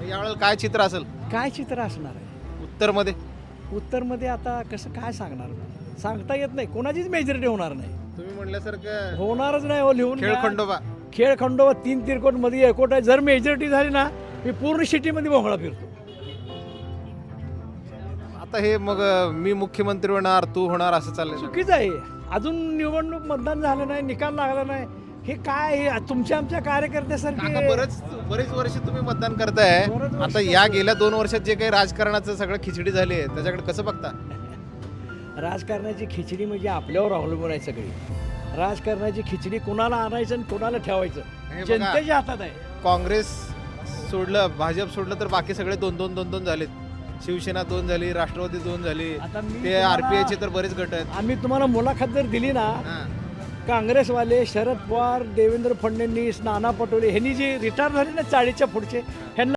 यावेळेला काय चित्र असेल काय चित्र असणार आहे उत्तरमध्ये? उत्तरमध्ये आता कसं काय सांगणार सांगता येत नाही, कोणाचीच मेजॉरिटी होणार नाही, तुम्ही म्हणल्यासारखं होणारच नाही. हो लिहून घ्या. खेळखंडोबा. खेळखंडोबा 3 तिरकोटमध्ये एकोट आहे. जर मेजॉरिटी झाली ना मी पूर्ण सिटीमध्ये भोंगळा फिरतो. आता हे मग मी मुख्यमंत्री होणार, तू होणार असं चाललंय. चुकीचं आहे. अजून निवडणूक मतदान झालं नाही, निकाल लागला नाही, हे काय हे तुमच्या आमच्या काका कार्यकर्त्यासारखे. बरेच वर्ष तुम्ही मतदान करताय. बरेच वर्ष आता या गेल्या 2 वर्षात जे काही राजकारणाचं सगळं खिचडी झाली आहे त्याच्याकडे कसं बघता? राजकारणाची खिचडी म्हणजे आपल्यावर अवलंबून आहे सगळी. राजकारणाची खिचडी कोणाला आणायचं आणि कोणाला हे ठेवायचं बघा. जनतेच्या हातात आहे. काँग्रेस सोडलं, भाजप सोडलं तर बाकी सगळे 2-2 झालेत. शिवसेना 2 झाली, राष्ट्रवादी 2 झाली, आता मी ते तुम्हाला- आरपीआयचे तर बरेच गट आहेत. आम्ही तुम्हाला मुलाखत जर दिली ना, हां. काँग्रेसवाले शरद पवार, देवेंद्र फडणवीस, नाना पटोले ह्यांनी जे रिटायर झाले ना 40च्या पुढचे, ह्यांना